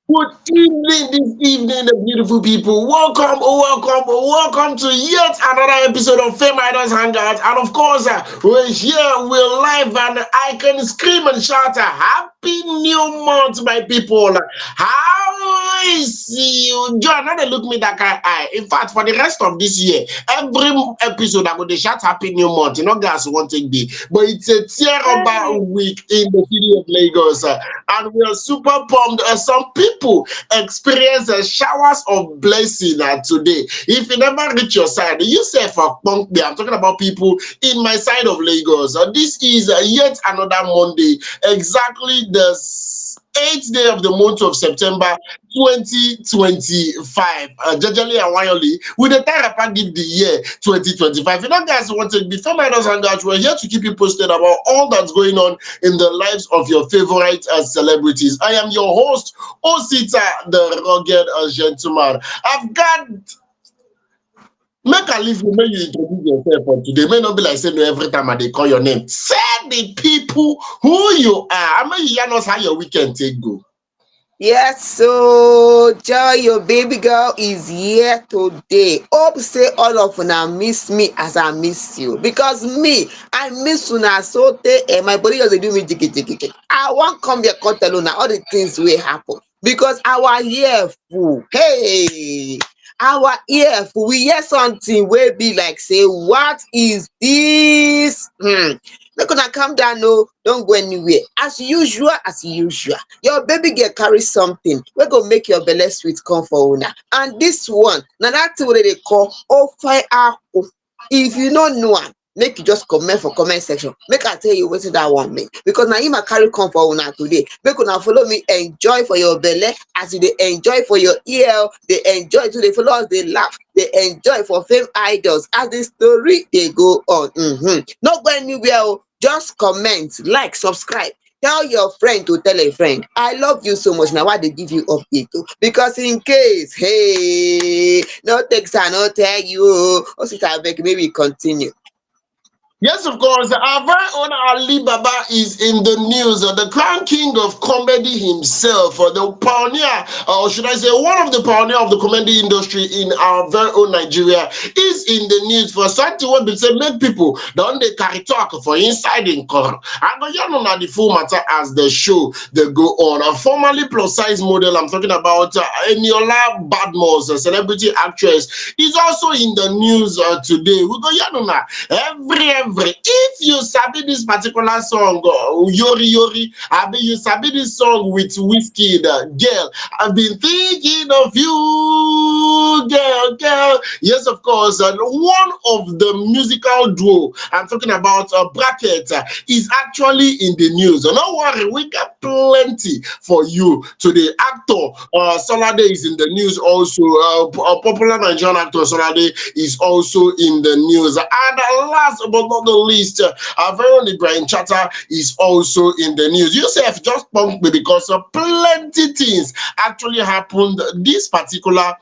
Good evening, this evening, the beautiful people. Welcome, welcome to yet another episode of Fameidols Hangout. And of course, we're here, we're live, and I can scream and shout a happy new month, my people. How is you? John, now they look me that kind eye. In fact, for the rest of this year, every episode I'm going to shout happy new month. You know, guys won't take me. But it's a tear Hey. about week in the city of Lagos. And we are super pumped. Some people experience showers of blessing today. If you never reach your side, you say for punk day. I'm talking about people in my side of Lagos. This is yet another Monday, exactly the eighth day of the month of September 2025. Jejely and Wayoli, with the time give the year 2025. You know, guys, want to before my hang out, we're here to keep you posted about all that's going on in the lives of your favorite celebrities. I am your host, Osita, the rugged gentleman. I've got make I leave you, make you introduce yourself for today. May not be like saying no every time I they call your name. Say the people who you are. I mean, you hear us how your weekend take go. Yes, so Joy, your baby girl is here today. Hope say all of una miss me as I miss you. Because me, I miss una so my body just dey do me jiggy jiggy. I wan come here come tell una all the things wey happen. Because our ear full. Hey, our ear full. We hear something wey be like say, what is this? Make una calm down, no, don't go anywhere. As usual, your baby girl carry something wey go make your belle sweet come for una. And this one na that thing wey dem dey call ofe akwu. If you no know am, make you just comment for comment section, make I tell you wetin that one mean, because na im I carry come for una today. Make una follow me enjoy for your belle as you dey enjoy for your ear, dey enjoy too, dey follow us dey laugh, dey enjoy for fame idols as the story dey go on. No go anywhere o, just comment, like, subscribe, tell your friend to tell a friend. I love you so much. Na why I dey give you update o, because in case, hey, no text I no tell you o. Osita abeg make we continue. Yes, of course. Our very own Ali Baba is in the news. The crown king of comedy himself, the pioneer, or should I say, one of the pioneer of the comedy industry in our very own Nigeria, is in the news for something what they say make people don't they carry talk for inside in court. I go you know now the full matter as the show they go on. A formerly plus size model, I'm talking about Eniola Badmus, a celebrity actress, is also in the news today. We go you know now every if you sabi this particular song yori yori abi you sabi this song with whiskey girl, I've been thinking of you girl. Yes, of course, one of the musical duo I'm talking about, bracket, is actually in the news. No worry, we got plenty for you today. Actor Solade is in the news also. A popular Nigerian actor Solade is also in the news. And last but not the least, our very own Ibrahim Chatta is also in the news. You say if just punk me because plenty things actually happened this particular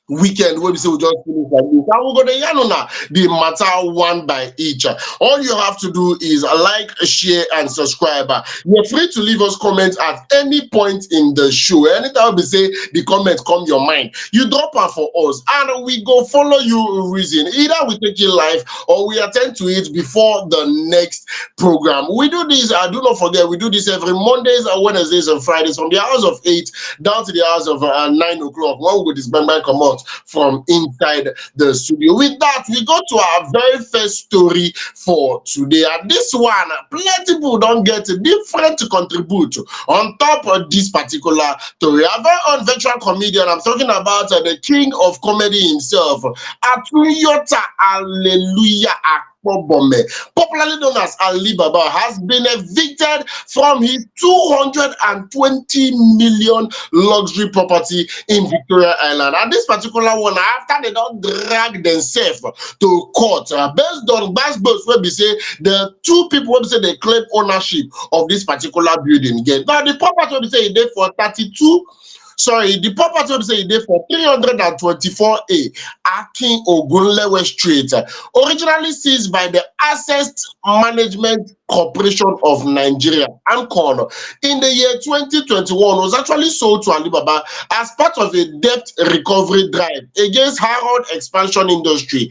weekend wey be say we just finish like this, and we go dey yarn una the matter one by each. All you have to do is like, share and subscribe. You're free to leave us comments at any point in the show. Anytime we say the comment come your mind, you drop am for us and we go follow you reason. Either we take it live or we attend to it before the next program. We do this, do not forget, we do this every Mondays and Wednesdays and Fridays from the hours of 8 down to the hours of 9 o'clock, when we go this bang bang come out from inside the studio. With that, we go to our very first story for today. And this one, plenty people don't get different to contribute on top of this particular story. Our very own virtual comedian, I'm talking about the king of comedy himself, Atuyota Hallelujah Akpobome, popularly known as Ali Baba, has been evicted from his 220 million luxury property in Victoria Island. And this particular one, after they don't drag themselves to court, based on Basbos, where we say the two people where we say they claim ownership of this particular building. Again, now the property where we say they for 32 Sorry, the property wey be say e dey for 324A Akin Ogunlewe Street, originally seized by the Asset Management Corporation of Nigeria (AMCON) in the year 2021, was actually sold to Alibaba as part of a debt recovery drive against Harrods Expansion Industry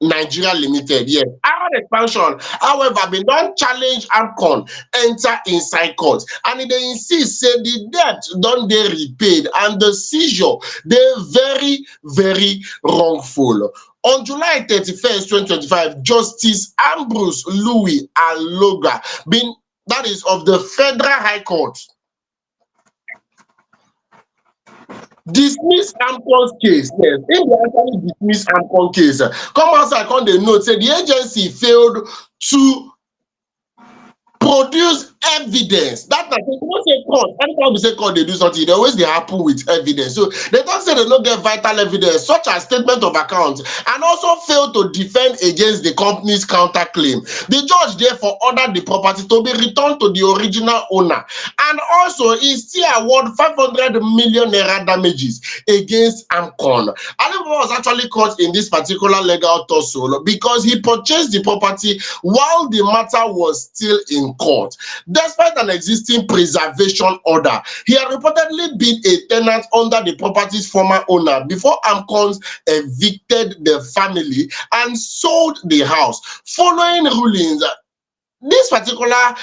Nigeria Limited. Yes, Arrow Expansion, however, bin don challenge AMCON enter inside court, and e dey insist say the debt don dey repaid and the seizure dey very wrongful. On July 31st, 2025, Justice Ambrose Louis Aloga bin, that is of the Federal High Court, dismiss AMCON's case. Yes, im dey actually dismiss AMCON case. Come outside come dey note say the agency failed to produce evidence. That na you know say court, anytime we say court dey do something, e dey always dey happen with evidence. So they talk say they no get vital evidence such as statement of account, and also fail to defend against the company's counterclaim. The judge therefore ordered the property to be returned to the original owner, and also e still award 500 million naira damages against AMCON. Alibaba was actually caught in this particular legal tussle because he purchased the property while the matter was still in court. Despite an existing preservation order, he had reportedly been a tenant under the property's former owner before AMCONs evicted the family and sold the house. Following rulings, this particular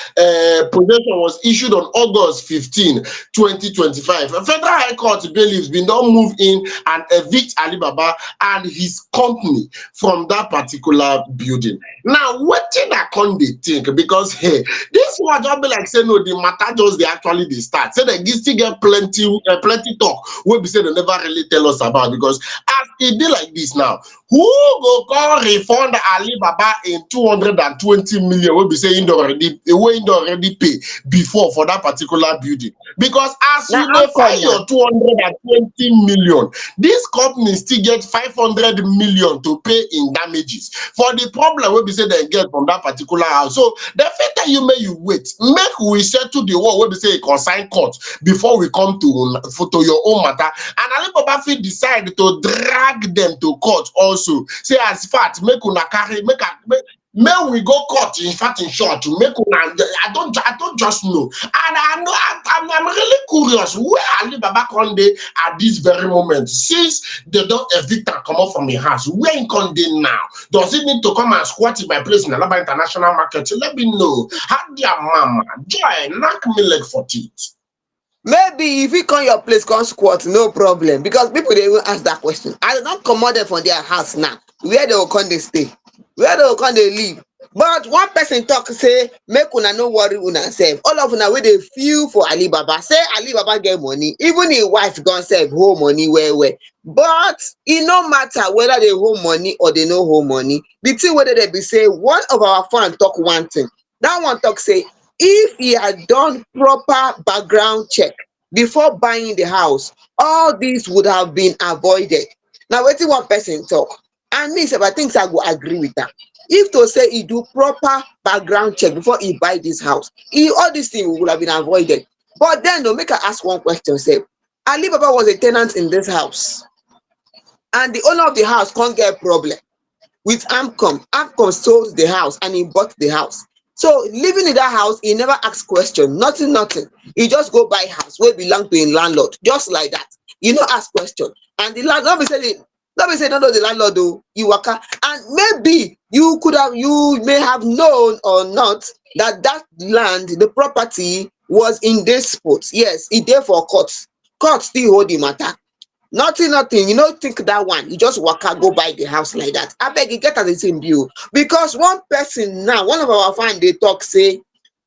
possession was issued on August 15, 2025. A Federal High Court bailiffs bin don move in and evict Alibaba and his company from that particular building. Now, wetin I come dey think, because hey, this one just be like say no, the matter just dey actually dey start. Say dem still get plenty talk wey be say dem never really tell us about, because as e dey like this now, who go come refund Alibaba in 220 million wey be say im don already pay before for that particular building? Because as na you dey AMCON find na. your 220 million, this company still get 500 million to pay in damages for the problem wey be say dem get from that particular house. So dem fit tell you make you wait, make we settle the one wey be say e concern court before we come to your own matter. And Alibaba fit decide to drag them to court also, say as fact make una carry make we go court. In fact, in short, make una, I don't just know. And I'm really curious where Alibaba come dey at this very moment, since they don evict am comot from the house. Where im come dey now? Does it need to come and squat in my place in Alaba International Market? Let me know. How their mama joy knack me leg for teeth. Maybe if e come your place come squat, no problem, because people dey even ask that question. I don comot dem from their house now, where they go come dey stay, where they go come dey live? But one person talk say make una no worry una sef, all of una wey dey feel for Alibaba, say Alibaba get money, even im wife don sef hold money well well. But e no matter whether they hold money or they no hold money, the thing wey dey be say, one of our fan talk one thing. That one talk say if he had done proper background check before buying the house, all this would have been avoided. Now wetin one person talk, and me sef I think say I go agree with am. If to say he do proper background check before he buy this house, all these things would have been avoided. But then no, make I ask one question sef. Alibaba was a tenant in this house, and the owner of the house can't get problem with AMCON. AMCON sold the house and he bought the house. So living in that house, he never ask question, nothing. He just go buy house wey belong to him landlord, just like that. You no ask question. And the landlord, no be say no know the landlord o, you waka. And maybe you may have known or not that that land, the property was in dispute. Yes, e dey for court. Court still hold the matter. Nothing, you no think that one, you just waka go buy the house like that. Abeg, e get as the thing be o. Because one person now, one of our fan dey talk say,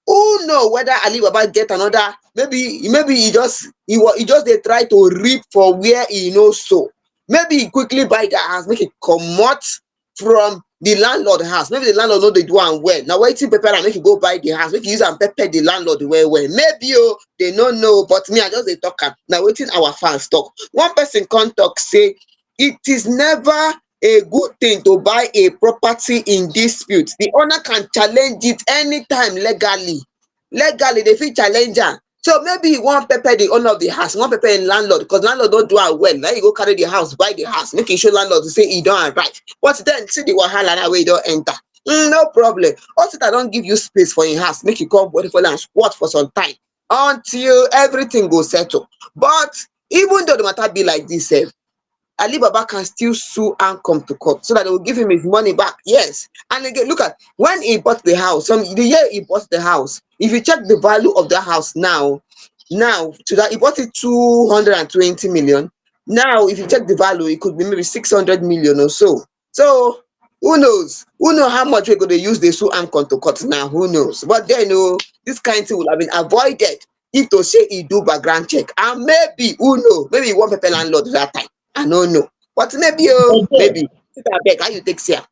who know whether Alibaba get another, maybe he just dey try to reap for where he no sow. Maybe he quickly buy that house make e comot from the landlord house. Maybe the landlord no dey do am well, na wetin pepper am make e go buy the house, make e use am pepper the landlord well well. Maybe o, they no know, but me I just dey talk am, na wetin our fans talk. One person come talk say it is never a good thing to buy a property in dispute. The owner can challenge it anytime legally. They fit challenge am So maybe you wan pepper the owner of the house, you wan pepper im landlord because landlord don do am well. Na you go carry the house, buy the house, make you show landlord to say e don arrive. But then see the wahala now wey e don enter. No problem. Hospital don give you space for im house make you come body for am squat for some time until everything go settle. But even though the matter be like this sef, Ali Baba can still sue and come to court so that they will give him his money back. Yes. And again, look at when he bought the house, the year he bought the house, if you check the value of the house now to that he bought it 220 million. Now, if you check the value, it could be maybe 600 million or so. So who knows? Who know how much we're going to use the sue and come to court now? Who knows? But then, this kind of thing would have been avoided if to say he do background check. And maybe, who know? Maybe he want pepper landlord that time. I no know. But maybe Okay. maybe. Abeg, how you take see am?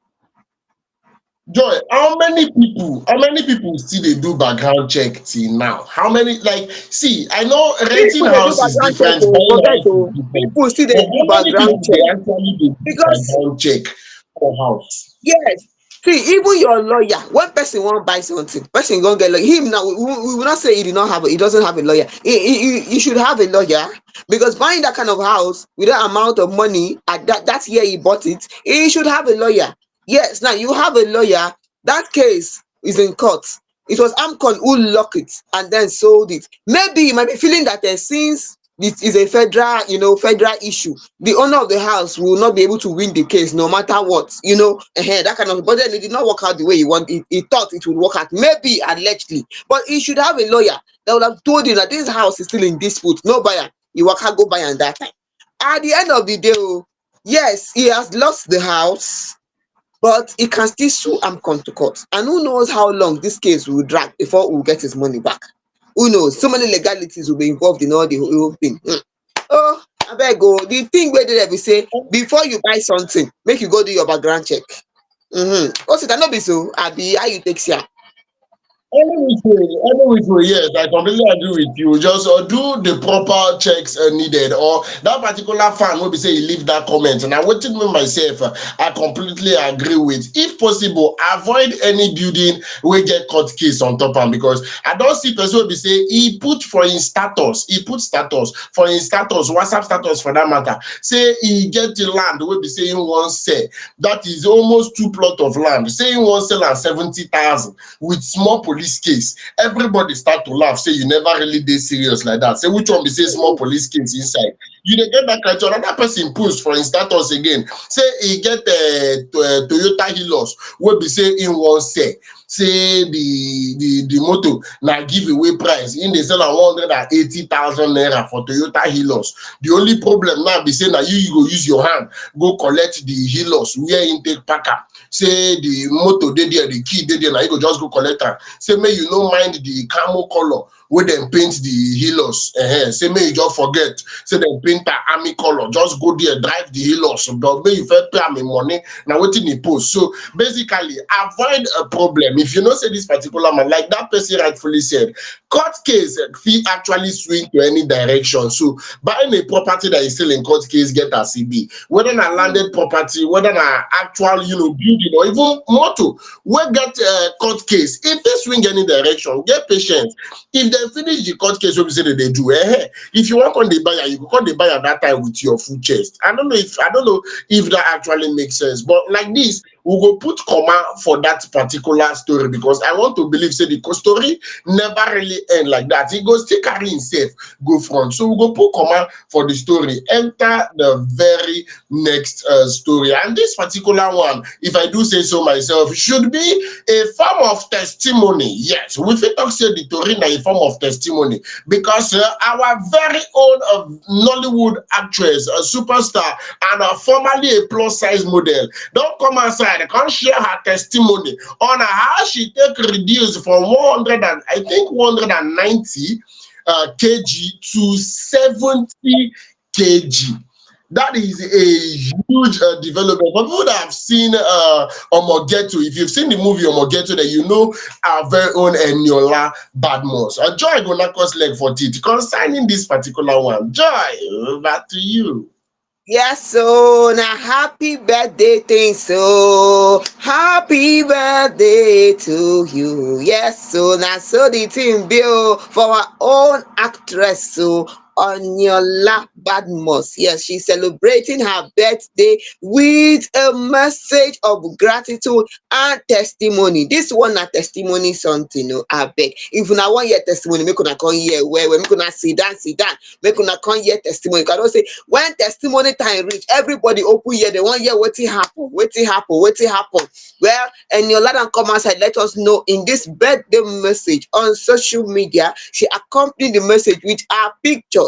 Joy, how many people still dey do background check till now? How many, like, see, I know renting Pipu dey do house is background check different, oo, buying forget house is oo. different. Pipu still But dey do how many background people check dey actually dey do because background check for house? yes. See, even your lawyer, when person wan buy something, person gon get lawyer. Him now, we will not say he doesn't have a lawyer. He should have a lawyer because buying that kind of house with that amount of money at that year he bought it, he should have a lawyer. Yes, now you have a lawyer. That case is in court. It was Amcon who locked it and then sold it. Maybe you might be feeling that since it is a federal issue, the owner of the house will not be able to win the case no matter what, that kind of. But then it did not work out the way he want. He thought it would work out, maybe allegedly. But he should have a lawyer that would have told him that this house is still in dispute. No buyer. You waka go buy am that time. At the end of the day, yes, he has lost the house, but he can still sue and come to court. And who knows how long this case will drag before we will get his money back. Who knows? So many legalities will be involved in all the whole thing. Oh, abeg the thing wey dey there be say before you buy something, make you go do your background check. Also, that no be so, abi how you take see am? Any which way, yes, I completely agree with you. Just do the proper checks needed, or that particular fan will be say you leave that comment. And I waited me myself, I completely agree with. If possible, avoid any building we get court case on top am, because I don't see person will be say he put for his status, he put status for his status, WhatsApp status for that matter. Say he get the land will be saying one sell. That is almost two plot of land. Saying one sell at 70,000 with small police case. Everybody start to laugh, say you never really dey serious like that. Say which one be say small police case inside? You dey get that criteria. Another person post for his status again, say he get Toyota Hilux wey be say im wan sell. Say the motor na giveaway price, im dey sell am 180,000 naira for Toyota Hilux. The only problem now be say na you go use your hand go collect the Hilux where im take park am. Say the motor dey there, the key dey there, na you go just go collect am. Say make you no mind the camo color wey dem paint the Hilux. Say make you just forget, say dem paint am army color, just go there drive the Hilux, but make you first pay am im money. Na wetin e post. So basically, avoid a problem. If you know say this particular man, like that person rightfully said, court case fit actually swing to any direction. So buying a property that is still in court case get as e be, whether na landed property, whether na actual building, or even motor wey get court case, if they swing any direction, get patience. If dem finish the court case wey be say dem dey do, if you wan come dey buy am, you go come dey buy am that time with your full chest. I don't know if that actually makes sense, but like this, we go put comma for that particular story, because I want to believe say the story never really end like that. He go still carry himself go front. So we go put comma for the story, enter the very next story. And this particular one, if I do say so myself, should be a form of testimony. Yes, we fit talk say the story na a form of testimony, because our very own Nollywood actress, a superstar, and formerly a plus size model, don come outside and come share her testimony on how she take reduce from 100 and I think 190 kg to 70 kg. That is a huge development. For people that have seen Omogeto, if you've seen the movie Omogeto, then you know our very own Eniola Badmus. Joy go knock us leg for teeth concerning this particular one. Joy, back to you. Yes, so now happy birthday thing, so happy birthday to you. Yes, so now so the thing bill for our own actress, so Eniola Badmus. Yes, she's celebrating her birthday with a message of gratitude and testimony. This one na testimony something, no, I beg. If una wan hear testimony, make una come hear well, make una sit down, make una come hear testimony. You cannot say when testimony time reach, everybody open here, they wan hear wetin happen, wetin happen, wetin happen. Well, Eniola don come outside let us know in this birthday message on social media. She accompany the message with her pictures,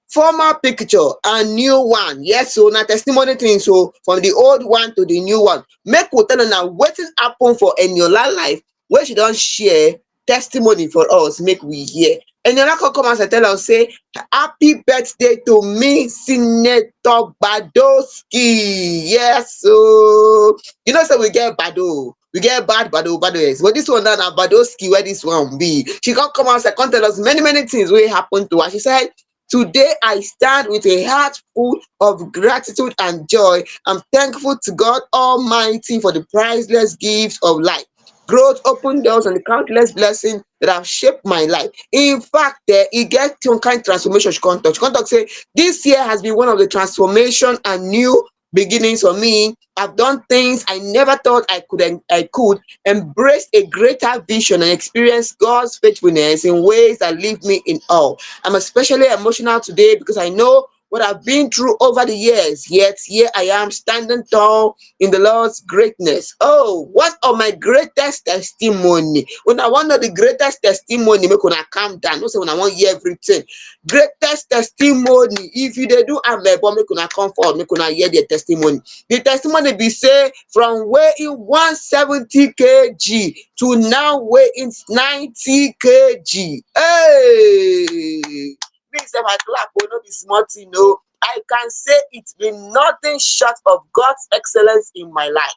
former picture and new one. Yes, so na testimony thing, so from the old one to the new one. Make we tell una wetin happen for Eniola life wey she don share testimony for us, make we hear. Eniola come outside tell us say happy birthday to me, Senator Badowski. Yes, so you know, say we get Bado. We get Bado, yes. But this one now na Badowski where this one be. She come outside, come tell us many, many things wey happen to her. She said, today I stand with a heart full of gratitude and joy. I'm thankful to God Almighty for the priceless gifts of life. Growth, open doors, and the countless blessings that have shaped my life. In fact, e get some kind transformation she come talk. She come talk say this year has been one of the transformation and new beginnings for me. I've done things I never thought I could embrace a greater vision and experience God's faithfulness in ways that leave me in awe. I'm especially emotional today because I know what I've been through over the years, yet here I am standing tall in the Lord's greatness. Oh, what of my greatest testimony? When I want to know the greatest testimony, make una calm down. No say when I want hear everything. Greatest testimony. If you dey do amebo, make una come forward, make una hear the testimony. The testimony be say from weighing 170 kg to now weighing 90 kg. Hey! Me sef I clap oh, no be small thing oh. I can say it's been nothing short of God's excellence in my life.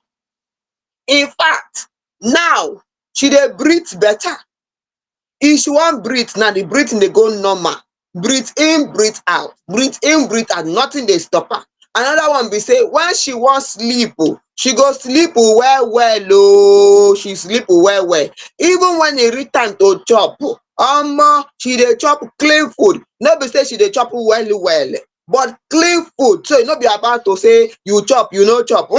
In fact, now she dey breathe better. If she wan breathe now, the breathing dey go normal. Breathe in, breathe out, breathe in, breathe out, nothing dey stop her. Another one be say when she wan sleep she go sleep well she sleep well. Even when e reach time to chop she dey chop clean food. No be say she dey chop well, but clean food. So e no be about to say you chop, you no chop.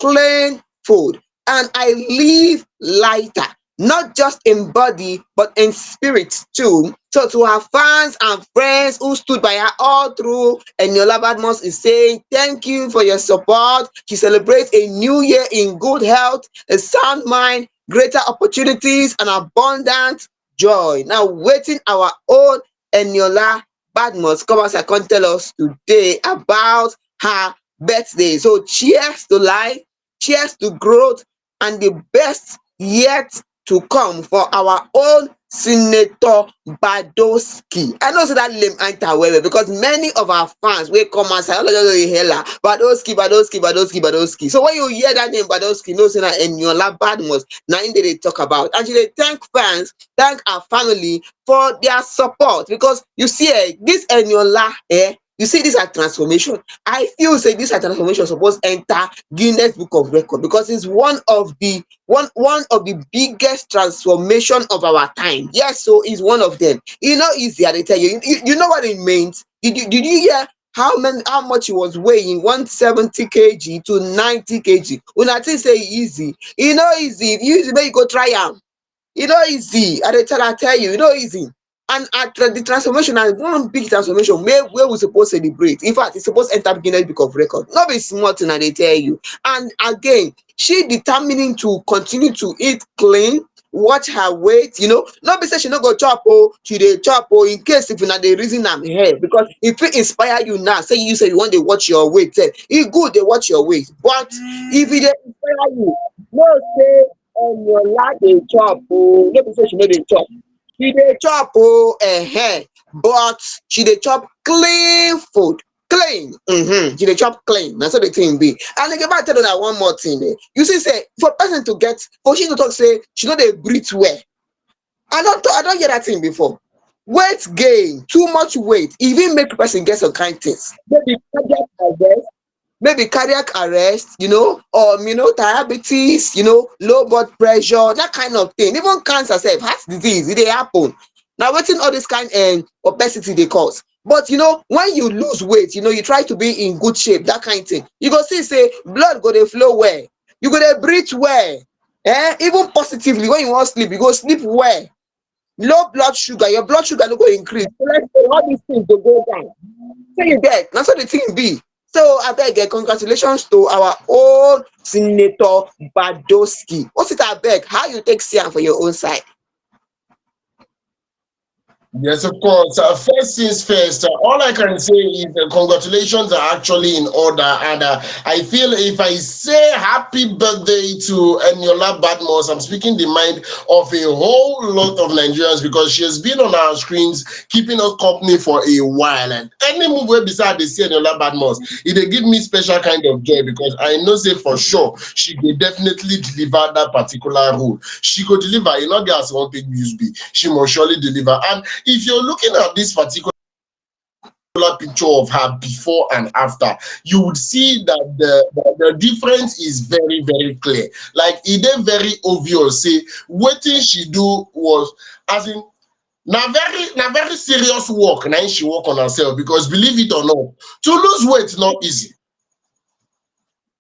Clean food. And I live lighter, not just in body but in spirit too. So to her fans and friends who stood by her all through, Eniola Badmus is saying thank you for your support. She celebrates a new year in good health, a sound mind, greater opportunities, and abundant joy. Now waiting our own Eniola Badmus come outside come tell us today about her birthday. So cheers to life, cheers to growth, and the best yet to come for our own Senator Badowski. I know say that name enter well because many of our fans wey come outside all of them dey hail her Badowski. So when you hear that name Badowski, know say na Eniola Badmus na im dey talk about. And she dey thank fans, thank her family for their support because you see this Eniola you see this her transformation. I feel say this her transformation suppose enter Guinness Book of Record because it's one of the biggest transformation of our time. Yes, so it's one of them. E no easy, I dey tell you. You know what it means? Did you hear how much he was weighing? 170 kg to 90 kg. Una think say e easy? E no easy. If e easy, make you go try am. E no easy. I tell you, e no easy. And the transformation na one big transformation wey we suppose celebrate. In fact, e suppose enter Guinness Book of Record. No be small thing, I dey tell you. And again, she determining to continue to eat clean, watch her weight, no be say she no go chop she dey chop in case if una dey reason am because e fit inspire you now say you wan dey watch your weight e good dey watch your weight, but if e dey inspire you, know say Eniola dey chop no be say she no dey chop. She dey chop but she dey chop clean food. Clean. She dey chop clean. Na so the thing be. And again, I tell una one more thing. You see say for person to get, for she to talk say she no dey breathe well. I don hear that thing before. weight gain, too much weight, e even make person get some kind things, maybe cardiac arrest, or diabetes, low blood pressure, that kind of thing. Even cancer sef, heart disease, e dey happen. Na wetin all this kind obesity dey cause. But when you lose weight, you try to be in good shape, that kind thing, you go see say blood go dey flow well, you go dey breathe well, even positively when you wan sleep, you go sleep well. Low blood sugar, your blood sugar no go increase, cholesterol, all these things go go down. So you get, na so the thing be. So abeg, congratulations to our own senator Badowski. What it abeg, how you take see am for your own side? Yes, of course. First things first, all I can say is congratulations are actually in order. And I feel if I say happy birthday to Eniola Badmus, I'm speaking the mind of a whole lot of Nigerians because she has been on our screens keeping us company for a while. And any move where beside they see Eniola Badmus, it they give me special kind of joy because I know say for sure she will definitely deliver that particular role. She could deliver, you know, guys won't take news be. She must surely deliver. And if you're looking at this particular picture of her before and after, you would see that the difference is very, very clear. Like it is very obvious. Say what thing she do was as in now very serious work. Now she work on herself because believe it or not, to lose weight not easy.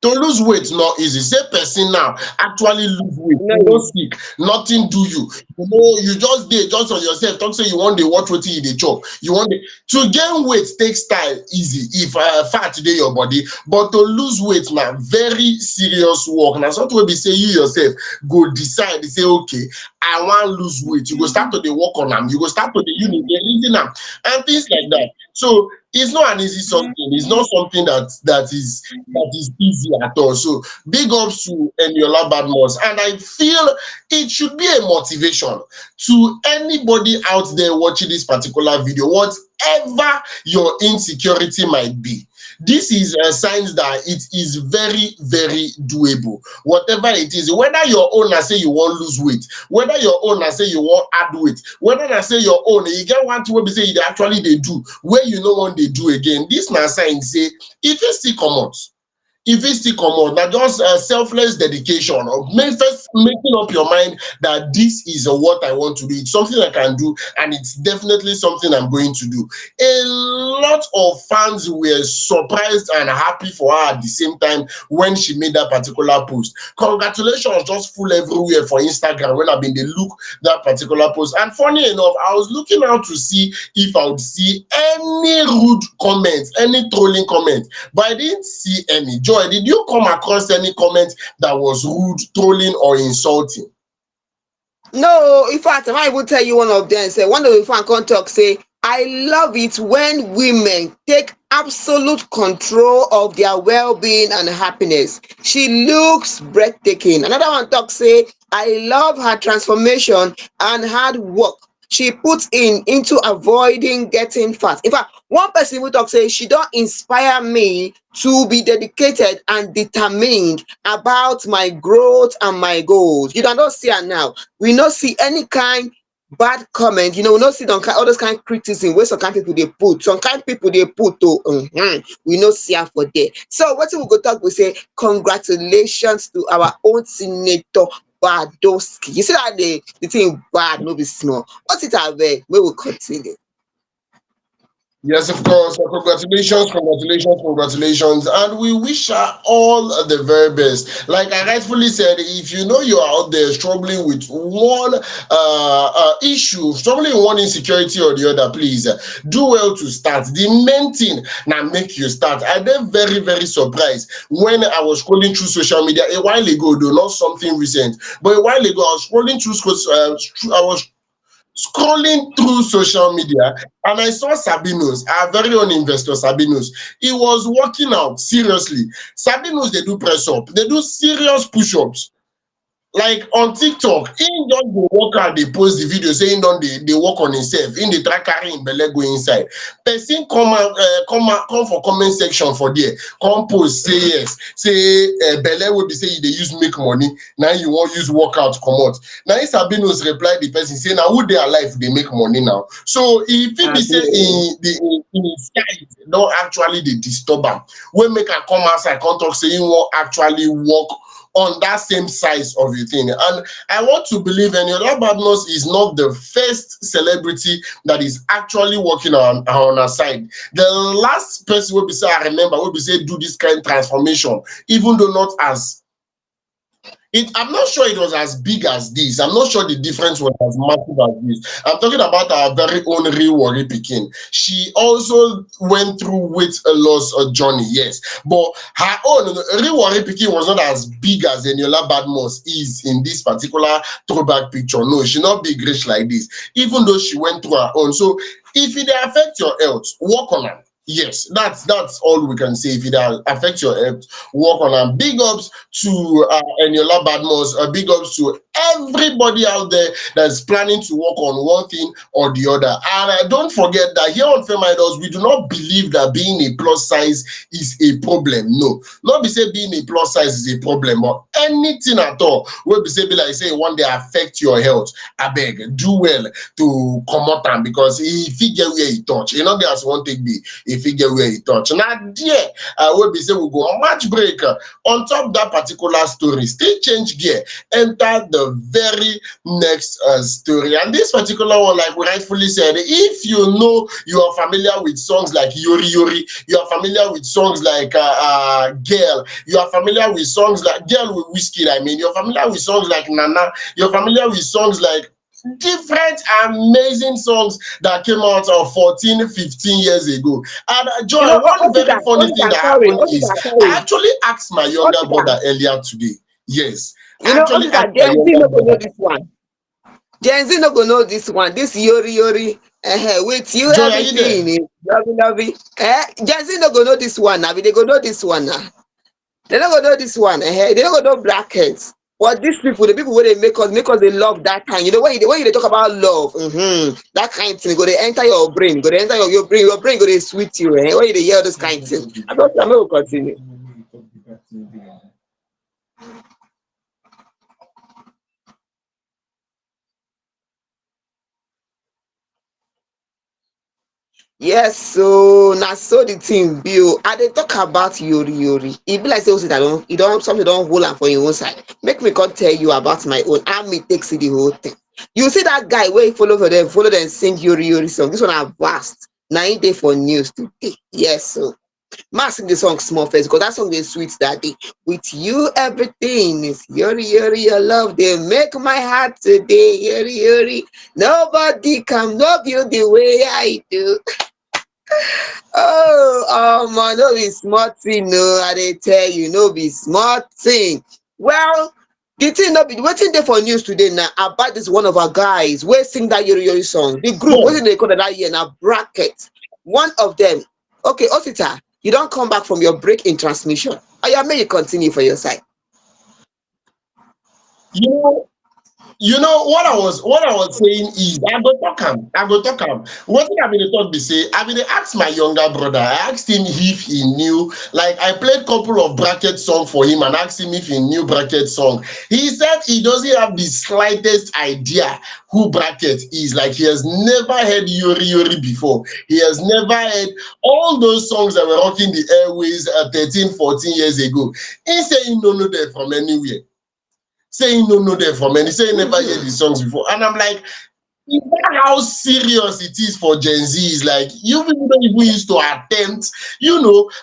To lose weight not easy. Say person now actually lose weight, No, you no sick, nothing do you. You know, you just dey just on yourself. Talk say you wan dey watch wetin you dey chop. You wan dey to gain weight takes time easy if fat dey your body, but to lose weight na very serious work. Na something wey be say you yourself go decide say okay, I wan lose weight. You go start to dey work on am. You go start to dey dey reason am and things like that. So it's not an easy something. It's not something that is easy at all. So big ups to Eniola Badmus. And I feel it should be a motivation to anybody out there watching this particular video, whatever your insecurity might be. This is a sign that it is very, very doable. Whatever it is, whether your own na say you want lose weight, whether your own na say you want add weight, whether na say your own you get one thing wey be say you dey actually dey do where you no wan dey do again. This na sign say if you still comot, if it still come out, na just selfless dedication of first making up your mind that this is what I want to do. It's something I can do, and it's definitely something I'm going to do. A lot of fans were surprised and happy for her at the same time when she made that particular post. Congratulations just full everywhere for Instagram when I've been dey look that particular post. And funny enough, I was looking out to see if I would see any rude comments, any trolling comments, but I didn't see any. Joy, did you come across any comment that was rude, trolling, or insulting? no, in fact, I might even tell you one of them. Say one of the fan come talk say, I love it when women take absolute control of their well-being and happiness. She looks breathtaking. Another one talk say, I love her transformation and hard work she puts into avoiding getting fat. In fact, one person will talk say she don't inspire me to be dedicated and determined about my growth and my goals. You don't see her now. We not see any kind bad comment, we no see all those kind criticism wey some kind people dey put. Some kind people dey put we no see am for there. So wetin we go talk, we say congratulations to our own senator Badowski. You see that the thing bad no be small. What it abeg, wey we continue. Yes, of course. Congratulations, congratulations, congratulations. And we wish her all the very best. Like I rightfully said, if you know you're out there struggling with one issue, struggling with one insecurity or the other, please do well to start. The main thing now make you start. I then very, very surprised when I was scrolling through social media a while ago, though not something recent, but a while ago I was scrolling I was scrolling through social media and I saw Sabinos, our very own investor Sabinos. He was working out seriously. Sabinos, they do press up, they do serious push-ups. like on TikTok, him just dey work out, dey post the video say him don dey work on himself, him dey try carry him belle go inside. Person come for comment section for there, come post say yes, say belle wey be say you dey use make money, na you wan use workout comot. Na him Sabinos reply the person say na who dey alive dey make money now. So e fit be say Abi. in his side don actually dey disturb am, wey make am come outside come talk say him wan actually work on that same size of a thing. And I want to believe Eniola Badmus is not the first celebrity that is actually working on her side. The last person will be say I remember will be say do this kind of transformation, even though not as I'm not sure it was as big as this. I'm not sure the difference was as massive as this. I'm talking about our very own real worry Pekin. She also went through weight loss journey, yes. But her own real worry Pekin was not as big as Eniola Badmus is in this particular throwback picture. No, she not big rich like this, even though she went through her own. So if it dey affect your health, work on am. Yes, that's all we can say. If it affect your health, work on am. Big ups to Eniola Badmus, big ups to everybody out there that's planning to work on one thing or the other. And don't forget that here on Fameidols, we do not believe that being a plus size is a problem. No, not be say being a plus size is a problem, but anything at all wey be say be like say one day affect your health, abeg do well to comot am, because e fit get where e touch. E no get as one take be, e fit get where e touch. Na there wey be say we go on match break. On top that particular story, still change gear, enter the very next story. And this particular one, like we rightfully said, if you know you are familiar with songs like Yori Yori, you are familiar with songs like Girl, you are familiar with songs like Girl with Whiskey, I mean, you're familiar with songs like Nana, you're familiar with songs like different amazing songs that came out of 14, 15 years ago. And You Joy, know, one very funny thing Osita, that sorry, happened is Osita, I sorry, actually asked my younger Osita. brother earlier today. Yes, You I know, actually asked Osita, my Gen Z younger no go know brother. this one. Gen Z no go know this one. This Yori Yori. With you, Joy, are you there? everything is lovey lovey. Gen Z no go know this one now. They go know this one now. They no go know this one. They no go know brackets. But these people, the people where they make us they love that kind. You know when you talk about love, that kind of thing go they enter your brain, go they enter your brain go they sweet you. When you they hear this kind of thing, I'm not gonna continue. Yes, so na so the thing be o. I dey talk about Yori Yori. E be like say Osita don something don hold am for im own side. Make me come tell you about my own, how me take see the whole thing. You see that guy wey follow dem sing Yori Yori song. This one na vast. Na im dey for news today. Yes, so ma sing the song small first because that song dey sweet that day. With you everything is Yori Yori, your love dey make my heart today Yori Yori. Nobody can love you the way I do. Oh, no be small thing no, I dey tell you, no be small thing. Well, the thing no be wetin dey for news today na about this one of our guys wey sing that Yori Yori song. The group Yeah. wetin dey call that year na Bracket. One of them, okay, Osita, you don come back from your break in transmission. Oya, make you continue for your side. You know, what I was saying is I go talk am. Wetin I been dey talk be say I been dey ask my younger brother. I asked him if he knew. Like I played couple of bracket song for him and asked him if he knew bracket song. He said he doesn't have the slightest idea who bracket is. Like he has never heard Yori Yori before. He has never heard all those songs that were rocking the airways 13, 14 years ago. He say he no know them from anywhere. Say he no know them from any, say he never hear the Mhm. songs before. And I'm like, is that how serious it is for Gen Zs? Like, you people don't even used to attempt,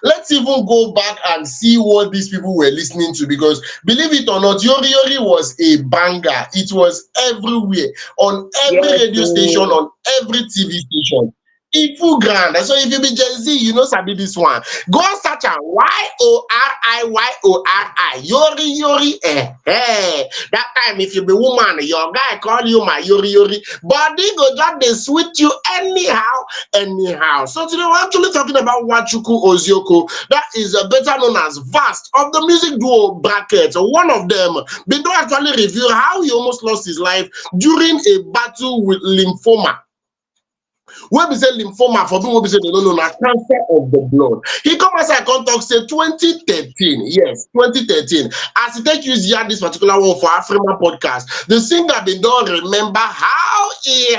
let's even go back and see what these people were listening to. Because believe it or not, Yori Yori was a banger. It was everywhere, on every Yes, radio station, so on every TV station. e full ground. So if you be Gen Z, you know sabi this one. Go search am Yori Yori Yori. That time if you be woman, your guy call you my Yori Yori. Body go just dey sweet you anyhow. So today we're actually talking about Wachuku Ozioko. That is better known as Vast of the music duo bracket. One of them been to actually reveal how he almost lost his life during a battle with lymphoma. When we say lymphoma, for people wey be say they don't know, na cancer of the blood. He come outside come talk say 2013, yes, 2013. As he take use hear this particular one for Afrima podcast, the singer bin don remember how he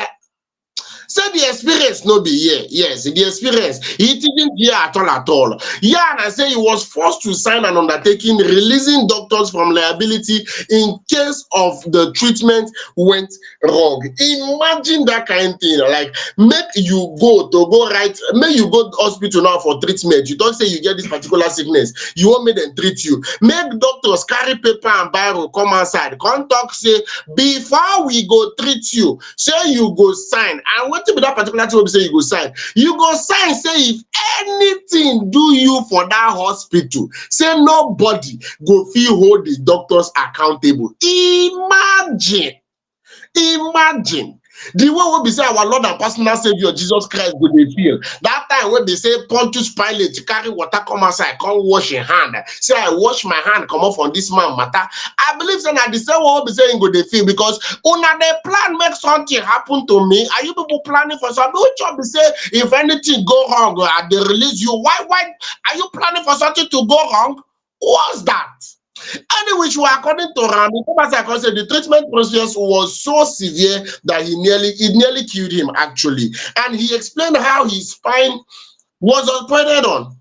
say the experience no be here. Yes, the experience he didn't hear at all. Yeah, and I say he was forced to sign an undertaking releasing doctors from liability in case of the treatment went wrong. Imagine that kind of thing. Like make you make you go hospital now for treatment. You don't say you get this particular sickness. You want me them treat you. Make doctors carry paper and biro come outside. Come talk say before we go treat you, say you go sign. And what be that particular thing wey be say you go sign? You go sign say if anything do you for that hospital, say nobody go fit hold the doctors accountable. Imagine the way wey be say our Lord and personal Savior Jesus Christ go dey feel that time wey be say Pontius Pilate carry water come outside come wash him hand, say I wash my hand comot from this man matter. I believe say na the same one wey be say him go dey feel, because una dey plan make something happen to me. Are you people planning for something? Which one be say if anything go wrong I dey release you? Why are you planning for something to go wrong? What's that? Anyway, according to Ram, the treatment process was so severe that it nearly killed him actually. And he explained how his spine was operated on,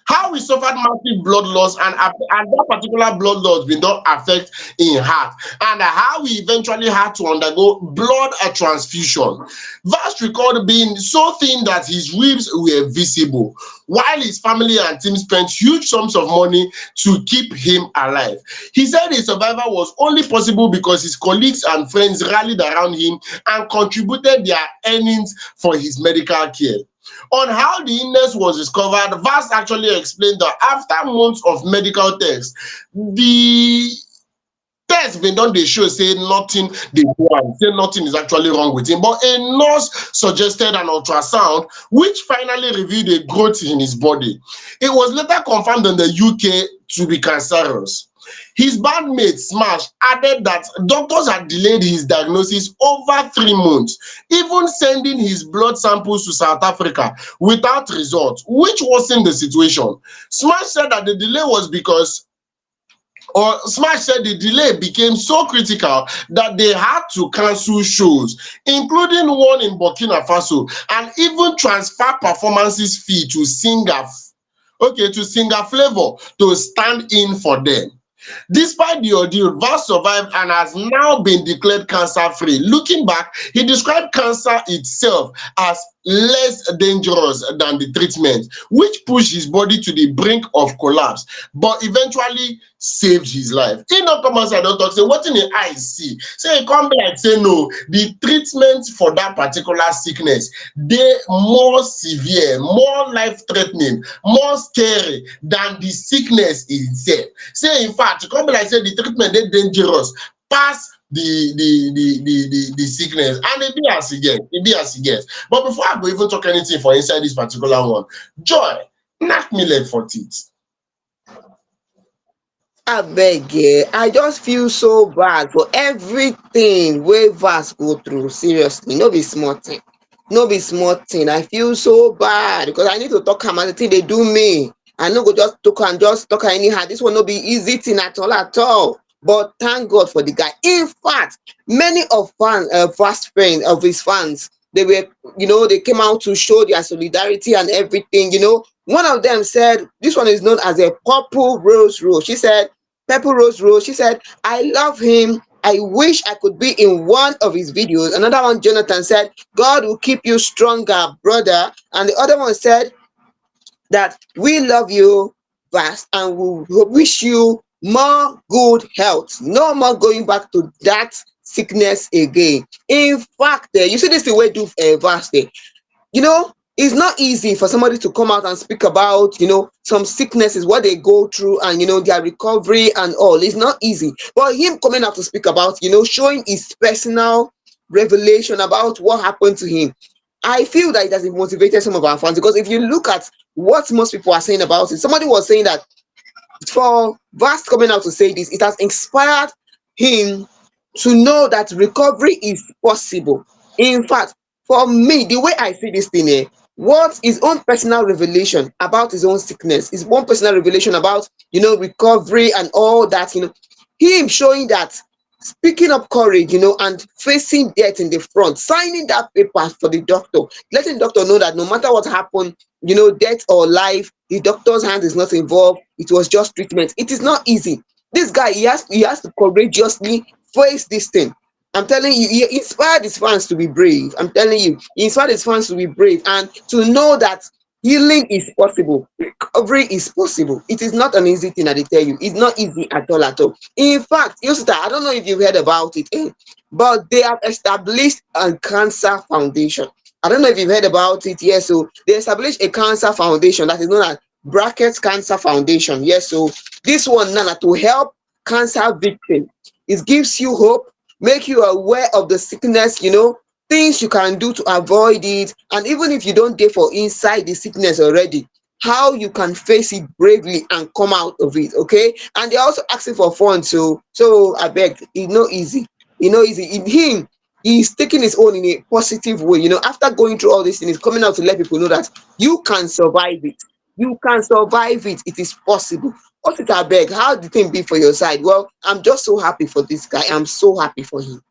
how he suffered massive blood loss, and that particular blood loss did not affect in heart, and how he eventually had to undergo blood transfusion. Vast recalled being so thin that his ribs were visible, while his family and team spent huge sums of money to keep him alive. He said his survival was only possible because his colleagues and friends rallied around him and contributed their earnings for his medical care. On how the illness was discovered, Vast actually explained that after months of medical tests, the test been done dey show say nothing dey do am, say nothing is actually wrong with him. But a nurse suggested an ultrasound, which finally revealed a growth in his body. It was later confirmed in the UK to be cancerous. His bandmate Smash added that doctors had delayed his diagnosis over 3 months, even sending his blood samples to South Africa without result, which worsened the situation. Smash said that the delay was because or Smash said the delay became so critical that they had to cancel shows, including one in Burkina Faso, and even transfer performances fee to Singer Flavor to stand in for them. Despite the ordeal, Vast survived and has now been declared cancer-free. Looking back, he described cancer itself as less dangerous than the treatment, which pushed his body to the brink of collapse, but eventually saved his life. He no come outside don talk say wetin him eye see. Say he come be like say no, the treatment for that particular sickness dey more severe, more life-threatening, more scary than the sickness itself. Say in fact, e come be like say the treatment dey dangerous pass the sickness, and e be as e get. But before I go even talk anything for inside this particular one, Joy, knack me leg for teeth. Abeg I just feel so bad for everything wey Vast go through. Seriously, no be small thing. No be small thing. I feel so bad because I need to talk am as the thing dey do me. I no go just talk am anyhow. This one no be easy thing at all. But thank God for the guy. In fact, many of Vast friends of his fans, they were, they came out to show their solidarity and everything. One of them said, this one is known as a purple rose rose. She said, Purple Rose Rose. She said, I love him. I wish I could be in one of his videos. Another one, Jonathan, said, God will keep you stronger, brother. And the other one said that we love you, Vast, and we wish you more good health. No more going back to that sickness again. In fact, you see this the way do Vast. it's not easy for somebody to come out and speak about, some sicknesses, what they go through, and their recovery and all. It's not easy. But him coming out to speak about, showing his personal revelation about what happened to him, I feel that it has motivated some of our fans, because if you look at what most people are saying about it, somebody was saying that for Vast coming out to say this, it has inspired him to know that recovery is possible. In fact, for me, the way I see this thing here, what his own personal revelation about his own sickness, his own personal revelation about, recovery and all that, him showing that speaking up courage, and facing death in the front, signing that paper for the doctor, letting the doctor know that no matter what happened, death or life, the doctor's hand is not involved. It was just treatment. It is not easy. This guy, he has to courageously face this thing. I'm telling you, he inspired his fans to be brave. I'm telling you, he inspired his fans to be brave and to know that healing is possible, recovery is possible. It is not an easy thing, I tell you. It's not easy at all, at all. In fact, Yosita, I don't know if you've heard about it, but they have established a cancer foundation. I don't know if you've heard about it. Yes, so they established a cancer foundation that is known as Brackets Cancer Foundation. Yes, so this one, Nana, to help cancer victims. It gives you hope, make you aware of the sickness, things you can do to avoid it, and even if you don't dey for inside the sickness already, how you can face it bravely and come out of it. Okay, and they're also asking for funds. So abeg, e no easy. E no easy. Him, he's taking his own in a positive way. After going through all this thing, he's coming out to let people know that you can survive it. You can survive it. It is possible. What it abeg, how the thing be for your side? Well, I'm just so happy for this guy. I'm so happy for him.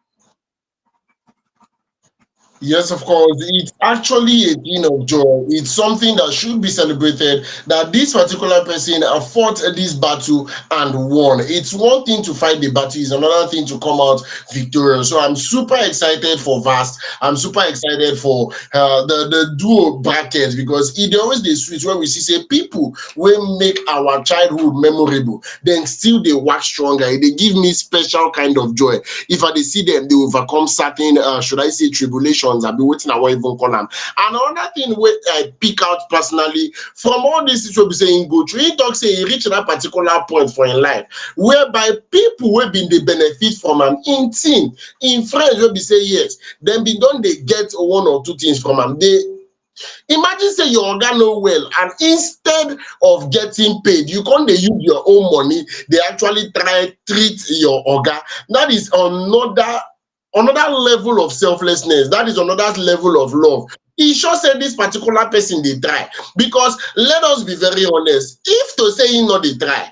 Yes, of course. It's actually a thing of joy. It's something that should be celebrated that this particular person fought this battle and won. It's one thing to fight the battle, it's another thing to come out victorious. So I'm super excited for Vast. I'm super excited for the duo brackets because it always the switch when we see say people will make our childhood memorable, then still they work stronger. They give me special kind of joy. If I dey see them, they overcome certain should I say tribulations. I be waiting I wan even call am. And another thing wey I pick out personally from all dis things wey be say im go through, im talk say e reach that particular point for im life whereby people wey been dey benefit from am, im team, im friends wey be say yes, dem bin don dey get one or two things from am. Dey imagine say your oga no well and instead of getting paid you come dey use your own money dey actually try treat your oga. That is another level of selflessness. That is another level of love. E sure say this particular person dey try, because let us be very honest, if to say e no dey try,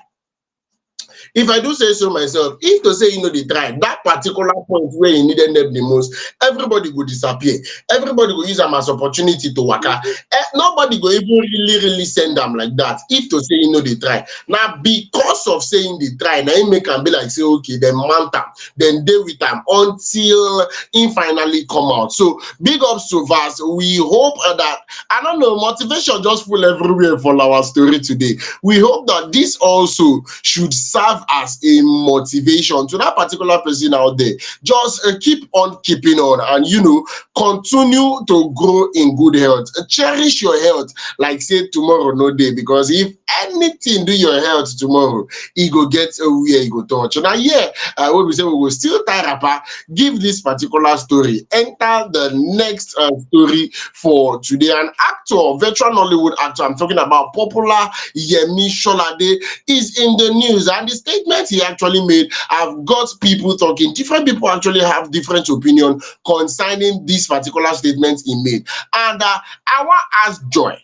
if I do say so myself, if to say you know dey try that particular point where you needed help the most, everybody go disappear, everybody go use am as opportunity to waka. Nobody go even really send am like that if to say you know dey try. Na because of saying dey try na im make am be like say okay dem mount am, dem dey with am until im finally come out. So big ups to Vast. We hope that I don't know, motivation just full everywhere for our story today. We hope that this also should serve as a motivation to that particular person out there. Just keep on keeping on and continue to grow in good health. Cherish your health like say tomorrow no day, because if anything do your health tomorrow, e go get where e go touch. Now yeah, wey be say we will still tie wrapper, give this particular story, enter the next story for today. An actor, veteran Hollywood actor, I'm talking about popular Yemi Solade, is in the news, and the statement he actually made have got people talking. Different people actually have different opinion concerning this particular statement he made. And I want ask Joy.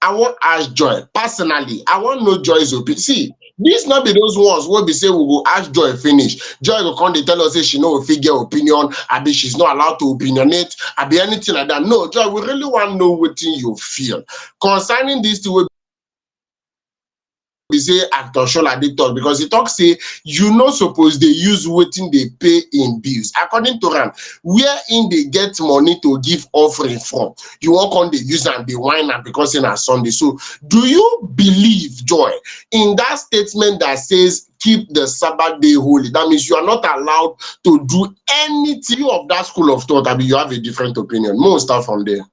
I wan ask Joy personally. I wan know Joy's opinion. See, dis no be those ones wey be say we go ask Joy finish, Joy go come dey tell us say she no fit get opinion, abi she's not allowed to opinionate, abi anything like that. No, Joy, we really wan know wetin you feel concerning dis thing wey be say actor Sholade talk, because he talk say you no suppose dey use wetin dey pay im bills. According to am, where im dey get money to give offering from, you wan come dey use am dey whine am because say na Sunday. So do you believe, Joy, in that statement that says keep the Sabbath day holy? That means you are not allowed to do anything. You of that school of thought, abi you have a different opinion? Mo start from there.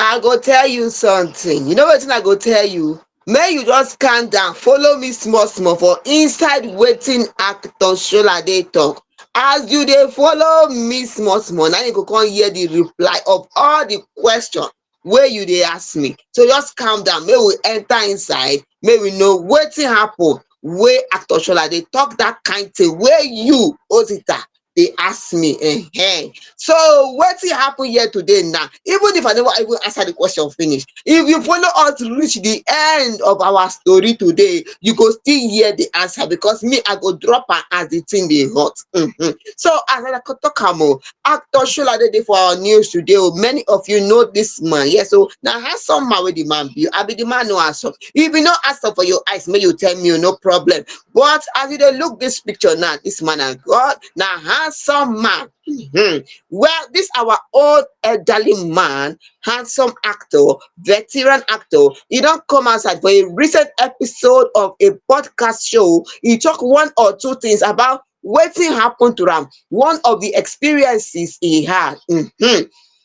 I go tell you something. You know wetin I go tell you? Make you just calm down, follow me small small for inside wetin actor Solade talk. As you dey follow me small small, na you go come hear the reply of all the question wey you dey ask me. So just calm down, make we enter inside, make we know wetin happen wey actor Solade talk that kind thing wey you Osita dey ask me. So wetin happen here today now, even if I never even answer the question finish, if you follow us reach the end of our story today, you go still hear the answer because me I go drop am as the thing dey hot. So as I talk am o, actor Solade dey for our news today o. Many of you know this man. Yes, so na handsome man wey the man be. I be the man no handsome. If you no handsome for your eyes, make you tell me o, no problem. But as you dey look this picture now, this man and God na handsome man. Well, this our old elderly man, handsome actor, veteran actor, he don come outside for a recent episode of a podcast show. He talk one or two things about wetin happen to am, one of the experiences he had.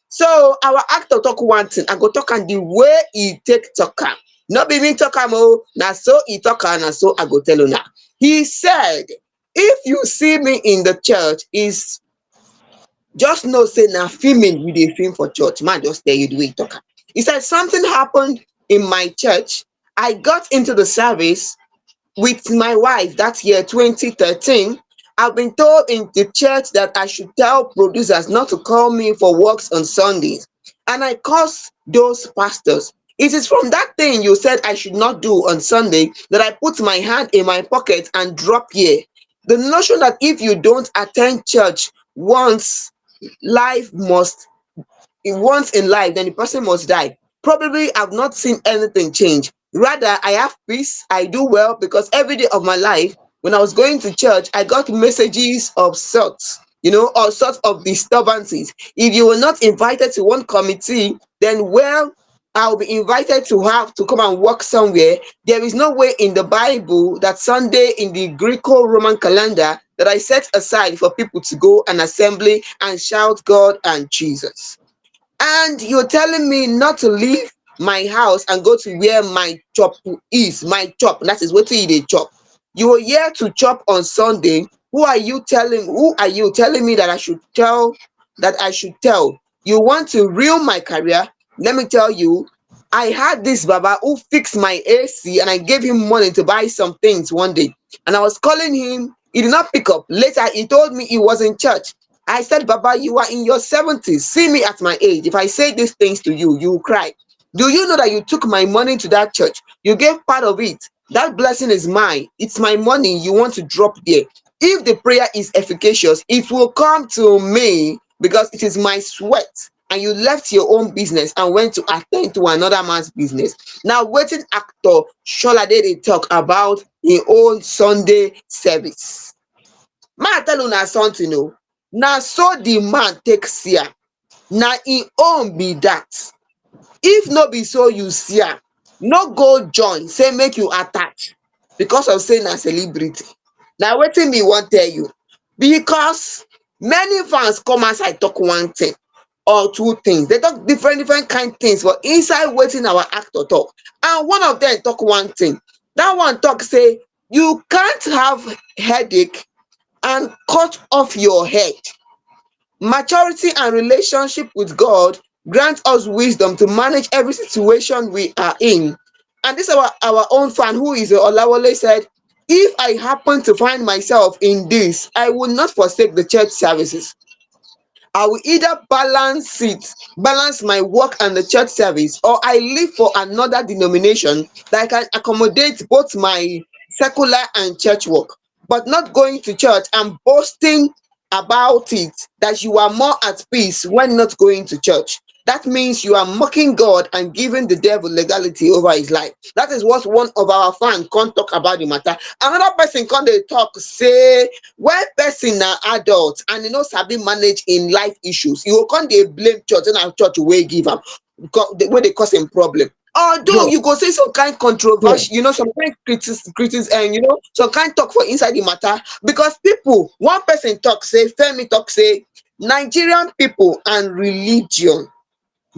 So our actor talk one thing, I go talk am the way he take talk am. No be me talk am o, na so he talk am, na so I go tell una. He said, if you see me in the church, is just know say na filming we dey film for church. Man just tell you the way he talk am. He said something happened in my church. I got into the service with my wife that year 2013. I've been told in the church that I should tell producers not to call me for works on Sundays, and I cursed those pastors. It is from that thing you said I should not do on Sunday that I put my hand in my pocket and drop here. The notion that if you don't attend church life must once in life, then the person must die. Probably I've not seen anything change. Rather, I have peace, I do well because every day of my life, when I was going to church, I got messages of sorts, all sorts of disturbances. If you were not invited to one committee, then well, I'll be invited to have to come and work somewhere. There is no way in the Bible that Sunday in the Greco-Roman calendar that I set aside for people to go and assembly and shout God and Jesus. And you're telling me not to leave my house and go to where my chop is. My chop, that is what you dey chop. You are here to chop on Sunday. Who are you telling me that I should tell? You want to ruin my career? Let me tell you, I had this baba who fixed my AC and I gave him money to buy some things one day. And I was calling him, he did not pick up. Later, he told me he was in church. I said, Baba, you are in your 70s. See me at my age. If I say these things to you, you will cry. Do you know that you took my money to that church? You gave part of it. That blessing is mine. It's my money you want to drop there. If the prayer is efficacious, it will come to me because it is my sweat. And you left your own business and went to attend to another man's business. Now, waiting actor Solade dey talk about his own Sunday service. Man tell una something o, na so the man take see am, na im own be that. If no be so you see am, no go join say make you attach because of say na celebrity. Na wetin me wan tell you, because many fans come outside talk one thing or two things. They talk different different kind things for inside wetin our actor talk, and one of them talk one thing. That one talk say you can't have headache and cut off your head. Maturity and relationship with God grant us wisdom to manage every situation we are in. And this our own fan who is Olawale said, if I happen to find myself in this, I will not forsake the church services. I will either balance my work and the church service, or I leave for another denomination that can accommodate both my secular and church work. But not going to church and boasting about it that you are more at peace when not going to church. That means you are mocking God and giving the devil legality over his life. That is what one of our fans can't talk about the matter. Another person come dey talk say, when person na adult and e no sabi manage im life issues, e go come dey blame church say na church wey give am, wey dey cause im problem. Although Hmm. you go see some kind Hmm. controversy, some kind and some kind talk for inside the matter, because people, one person talk say, Femi talk say, Nigerian people and religion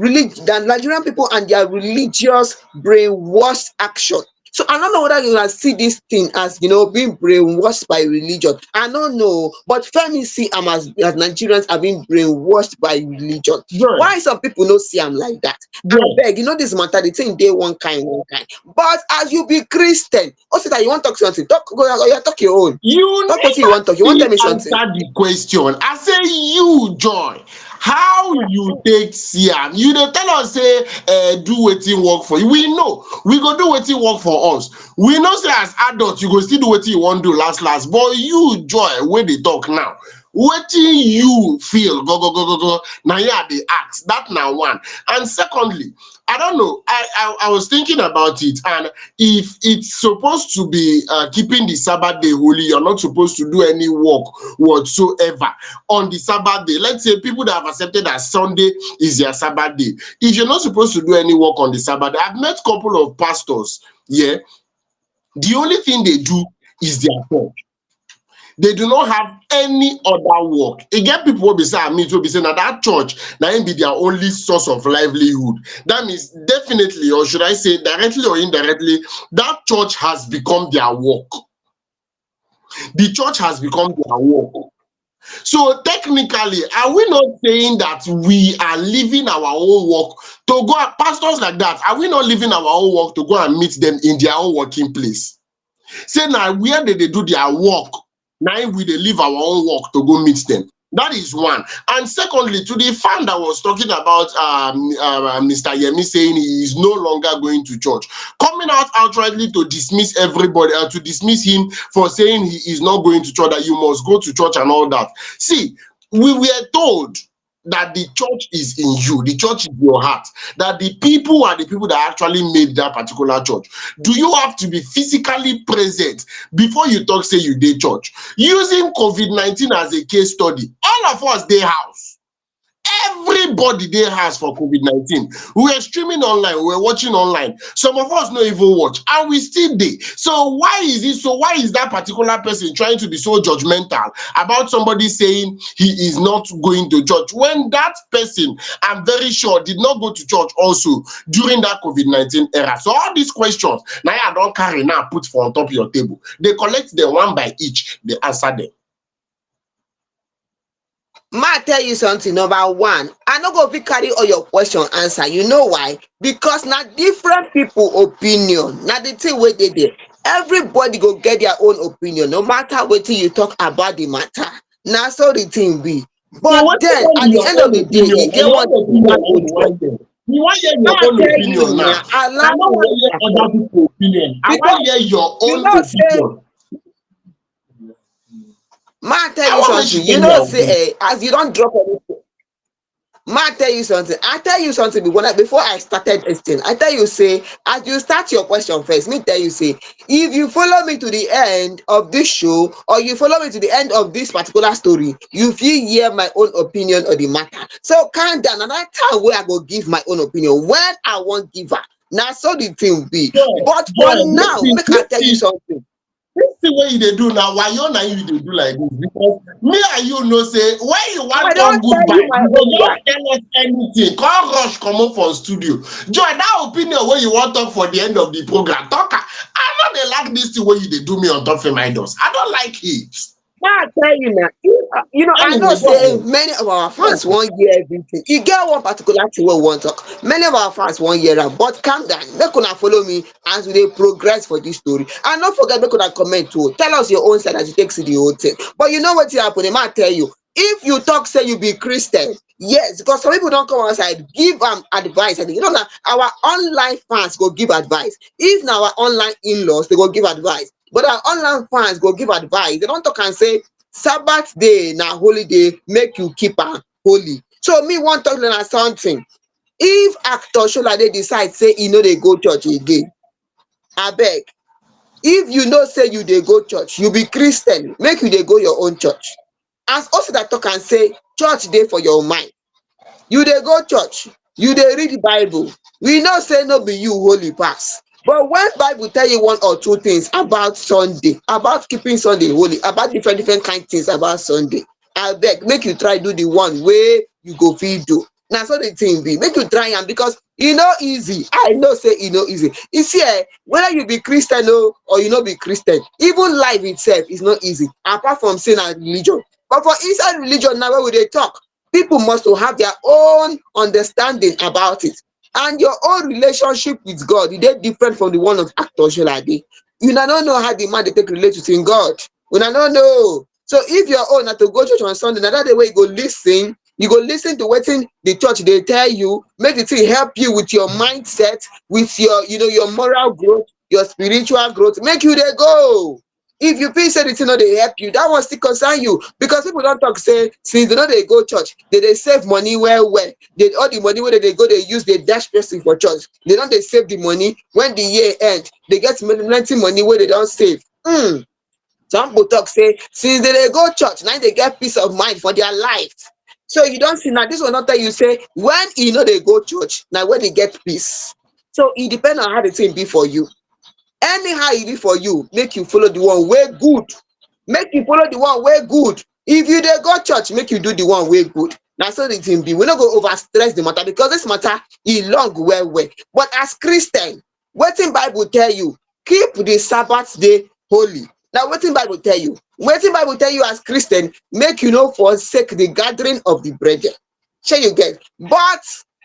the Nigerian people and their religious brainwashed action. So I don't know whether you gonna see this thing as being brainwashed by religion. I don't know, but Femi see am as Nigerians are being brainwashed by religion. Joy, Why some people no see am like that? Joy, Abeg, this matter the thing dey one kind. But as you be Christian, also that you wan talk something, talk go oya talk your own. you Talk wetin you never wan talk. You wan still tell me something? answer the question. I say you Joy, how you take see am? You dey tell us say do wetin work for you. We know we go do wetin work for us. We know say as adult you go still do wetin you wan do last last, but you Joy wey dey talk now, wetin you feel go na here I dey ask. Dat na one. And secondly, I don't know, I was thinking about it, and if it's supposed to be keeping the Sabbath day holy, you're not supposed to do any work whatsoever on the Sabbath day. Let's say people that have accepted that Sunday is their Sabbath day. If you're not supposed to do any work on the Sabbath day, I've met a couple of pastors, yeah, the only thing they do is their church. They do not have any other work. E get people wey be say I meet wey be say na that church na im be their only source of livelihood. That means definitely, or should I say directly or indirectly, that church has become their work. The church has become their work. So technically, are we not saying that we are leaving our own work to go pastors like that? Are we not leaving our own work to go and meet them in their own working place? Say now where they do their work, now we dey leave our own work to go meet them. That is one. And secondly, to the fan that was talking about Mr. Yemi saying he is no longer going to church, coming out outrightly to dismiss everybody, to dismiss him for saying he is not going to church, that you must go to church and all that. See, we were told that the church is in you, the church is your heart, that the people are the people that actually made that particular church. Do you have to be physically present before you talk say you dey church? Using COVID-19 as a case study, all of us dey house. Everybody dey house for COVID-19. We were streaming online, we were watching online. Some of us no even watch, and we still dey. So why is it so? Why is that particular person trying to be so judgmental about somebody saying he is not going to church when that person, I'm very sure, did not go to church also during that COVID-19 era? So all these questions now I don't carry now put for on top of your table. They collect them one by each, they answer them. Ma tell you something. Number one, I no go fit carry all your question answer. You know why? Because na different people opinion, na the thing wey dey there. Everybody go get their own opinion, no matter wetin you talk about the matter. Na so the thing be. So But what then be at the your end of own the day, opinion? e Na get your one own thing we opinion wan na hold you for. wan hear. You wan hear Ma your own tell opinion you now. na, I allow no me wan hear talk. other people opinion. I wan Because hear your you own know say, opinion. ma tell I you want make something. she tell You me know her opinion. say, as you don drop anything. Ma tell you something. I tell you something before I started this thing. I tell you say, as you start your question first, me tell you say, if you follow me to the end of this show, or you follow me to the end of this particular story, you fit hear my own opinion on the matter. So calm down. Another time where I go give my own opinion when I wan give her. Na so the thing be. Joy, But for Joy, now, make I tell you something. this thing wey you dey do now, why you na you dey do like this? Because me and you know say when you I wan don talk tell you goodbye, my you go own just right. tell us anything, come rush comot for studio. Joy, that opinion wey you wan talk for the end of the program, talk am. I no dey like this thing wey you dey do me on top Fameidols. I don't like it. I tell you now, I know Anyway, go say ahead. many of our Go fans ahead. wan hear everything. E get one particular thing wey we wan talk. Many of our fans wan hear am, but calm down. Make una follow me as we dey progress for this story. And no forget, make una comment too. Tell us your own side as you take see the whole thing. But you know wetin happen? Emma tell you, if you talk say you be Christian, yes, because some people don come outside give am advice. And you know na our online fans go give advice. If na our online in-laws, they go give advice. But our online fans go give advice. They don talk and say Sabbath day na holy day, make you keep am holy. So me wan talk una something. If actor Solade decide say e no dey go church again, abeg, if you know say you dey go church, you be Christian, make you dey go your own church. As also that talk and say church dey for your mind. You dey go church, you dey read Bible. We know say no be you holy pass. But when Bible tell you one or two things about Sunday, about keeping Sunday holy, about different kind things about Sunday, abeg make you try do the one wey you go fit do. Na so the thing be. Make you try am because e no easy. I know say e no easy. You see whether you be Christian or you no be Christian, even life itself is not easy apart from say na religion. But for inside religion now wey we dey talk, people must to have their own understanding about it. And your own relationship with God e dey different from the one of Actor Jolade. Una no know how the man dey take relate with him God. Una no know. So if your own na to go church on Sunday, na that day wey you go lis ten, you go lis ten to wetin the church dey tell you, make the thing help you with your mindset, with your your moral growth, your spiritual growth, make you dey go. If you feel say the thing no dey help you, that one still concern you, because people don talk say since they no dey go church, they dey save money well well. They, all the money wey they dey go dey use dey dash person for church, they don dey save the money. When the year end, they get plenty money wey they don save. Some people talk say since they dey go church na im dey get peace of mind for their life. So you don see, now this one don tell you say when e no dey go church na when e get peace. So e depend on how the thing be for you. Anyhow e be for you, make you follow the one wey good. Make you follow the one wey good. If you dey go church, make you do the one wey good. Na so the thing be. We no go over stress the matter because this matter e long well well. But as Christian, wetin Bible tell you? Keep the Sabbath day holy. Na wetin Bible tell you? Wetin Bible tell you as Christian? Make you no forsake the gathering of the brethren. Shey you get? But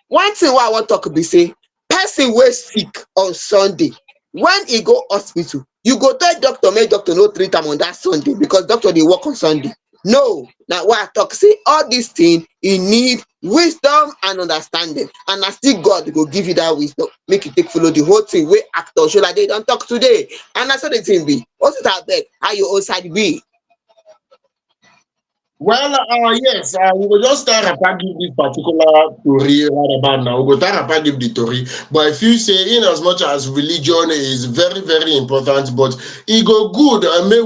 one thing wey I wan talk be say person wey sick on Sunday, when e go hospital, you go tell doctor make doctor no treat am on that Sunday because doctor dey work on Sunday. No, na why I talk say all this thing e need wisdom and understanding, and na still God go give you that wisdom make you take follow the whole thing wey Actor Jolade don talk today. And na so the thing be. Hospital abeg, how your own side be? Well, yes, we will just start Rapa give this particular story right about now. We go start Rapa give the story. But if you say, in as much as religion is very, very important, but it go good and may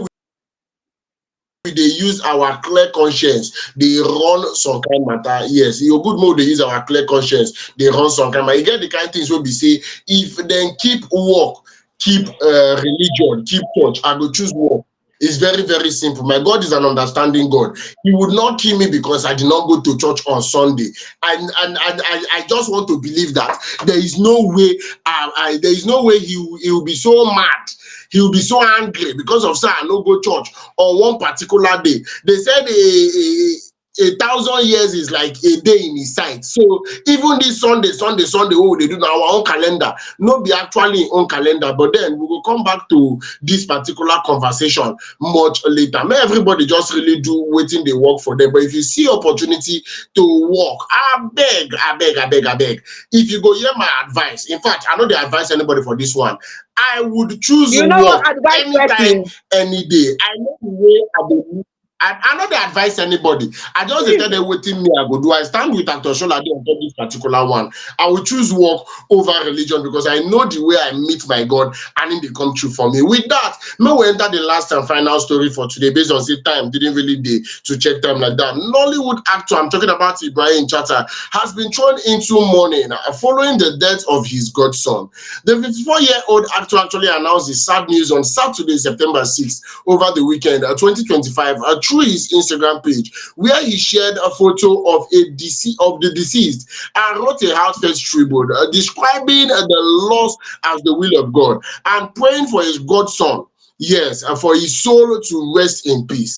we dey use our clear conscience dey run some kind matter. Yes, e go good make we dey use our clear conscience dey run some kind matter. E get the kind things wey be say if dem keep work, keep religion, keep church, I go choose work. It's very, very simple. My God is an understanding God. He would not kill me because I did not go to church on Sunday. And I just want to believe that there is no way there is no way he will be so mad. He will be so angry because of say I no go church on one particular day. They said a thousand years is like a day in his sight. So even this Sunday, what we dey do na our own calendar, no be actually im own calendar. But then we will come back to this particular conversation much later. May everybody just really do wetin dey work for them. But if you see opportunity to work, abeg. If you go hear my advice, in fact, I no dey advise anybody for this one. I would choose You no wan work advise anytime, person? any day. I know the way I dey live. I no dey advise anybody. I just dey tell them wetin me I go do. I stand with Actor Jolade on top this particular one. I will choose work over religion because I know the way I meet my God and it dey come true for me. With that, may we enter the last and final story for today based on say time didn't really dey to check time like that. Nollywood actor, I'm talking about Ibrahim Chatta, has been thrown into mourning following the death of his godson. The 54-year-old actor actually announced his sad news on Saturday, September 6th, over the weekend, 2025, through his Instagram page, where he shared a photo of the deceased and wrote a heartfelt tribute, describing the loss as the will of God and praying for his godson, yes, and for his soul to rest in peace.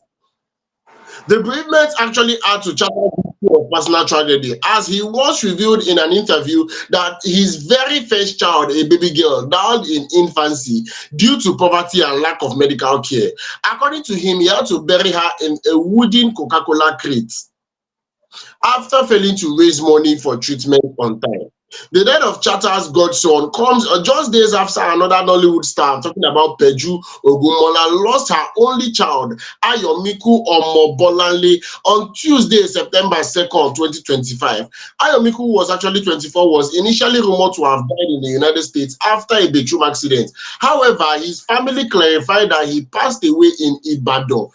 The bereavement actually add to Chatta's history of personal tragedy, as he once revealed in an interview that his very first child, a baby girl, died in infancy due to poverty and lack of medical care. According to him, he had to bury her in a wooden Coca-Cola crate after failing to raise money for treatment on time. The death of Chatta's godson comes just days after another Nollywood star, I'm talking about Peju Ogunmola, lost her only child, Ayomiku Omobolanle, on Tuesday, September 2nd, 2025. Ayomiku, who was actually 24, was initially rumored to have died in the United States after a bedroom accident. However, his family clarified that he passed away in Ibadan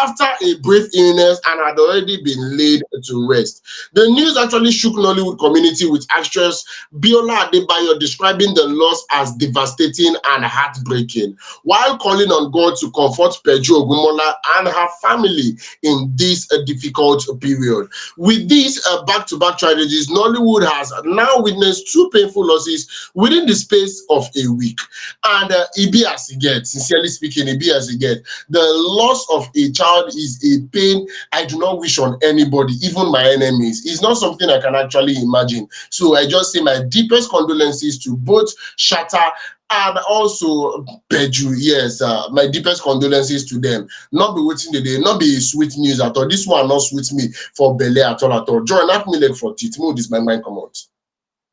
after a brief illness and had already been laid to rest. The news actually shook Nollywood community, with actress Biola Adebayo describing the loss as devastating and heartbreaking, while calling on God to comfort Peju Ogunmola and her family in this difficult period. With these back-to-back tragedies, Nollywood has now witnessed two painful losses within the space of a week. And Ibi as e get, sincerely speaking, Ibi as e get, the loss of a child is a pain I do not wish on anybody, even my enemies. It's not something I can actually imagine. So I just say my deepest condolences to both Shatta and also Peju. Yes, my deepest condolences to them. Not be waiting the day, not be sweet news at all. This one not sweet me for belly at all at all. Joy, not me leg for teeth. Move this my mind come out.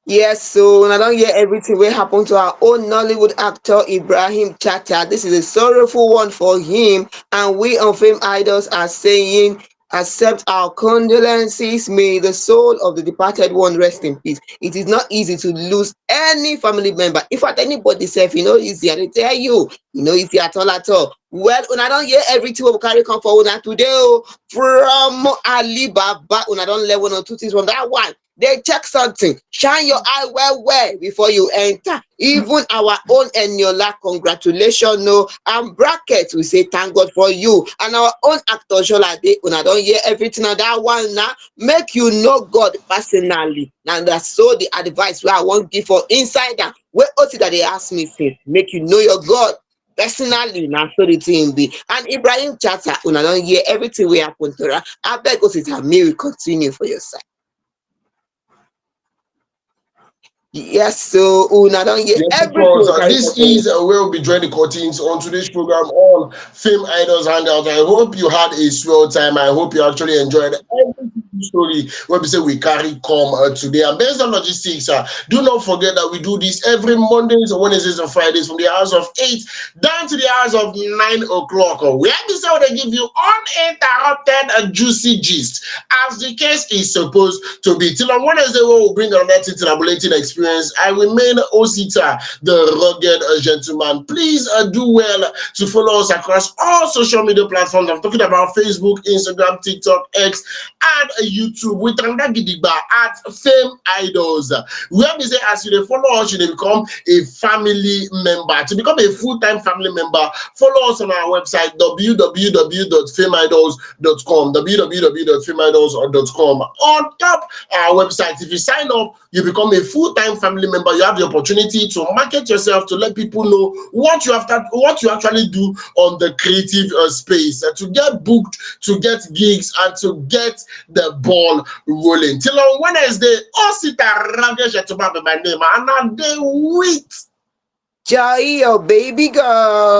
Yes, so when I don't hear everything will happen to our own Nollywood actor Ibrahim Chatta. This is a sorrowful one for him, and we on Fame Idols are saying, accept our condolences. May the soul of the departed one rest in peace. It is not easy to lose any family member. In fact, anybody self, easy. I dey tell you, easy at all at all. Well, when I don't hear everything we carry come for una today, from Alibaba, when I don't learn one or two things from that one. They check something, shine your eye well before you enter. Even our own Eniola, congratulations, no, and bracket we say thank God for you. And our own actor Solade, when I don't hear everything on that one now, make you know God personally. And that's so the advice where I want give for insider. Where also that they ask me say, make you know your God personally. Now so the thing be. And Ibrahim Chatta, when I don't hear everything we happen to her, I beg us it may we continue for your side. Yes, so una don hear Yes, of everything course. we carry come This for una. is where we'll be joining the curtains on today's program on Fame Idols Hangout. I hope you had a swell time. I hope you actually enjoyed every story where we say we carry come today. And based on logistics, do not forget that we do this every Mondays, Wednesdays, and Fridays from the hours of 8 down to the hours of 9 o'clock. Where this how they give you uninterrupted juicy gist, as the case is supposed to be. Till on Wednesday, we will bring another titillating experience. I remain Osita, the rugged gentleman. Please do well to follow us across all social media platforms. I'm talking about Facebook, Instagram, TikTok, X, and YouTube. With Tanda Gidigba at Fame Idols. Where we say, as you follow us, you become a family member. To become a full-time family member, follow us on our website www.fameidols.com. www.fameidols.com. On top our website, if you sign up, you become a full-time family member. You have the opportunity to market yourself, to let people know what you actually do on the creative space, to get booked, to get gigs, and to get the ball rolling. Till on Wednesday, Osita Ragesh Etuma be my name, and I dey wait. Joy, your baby girl.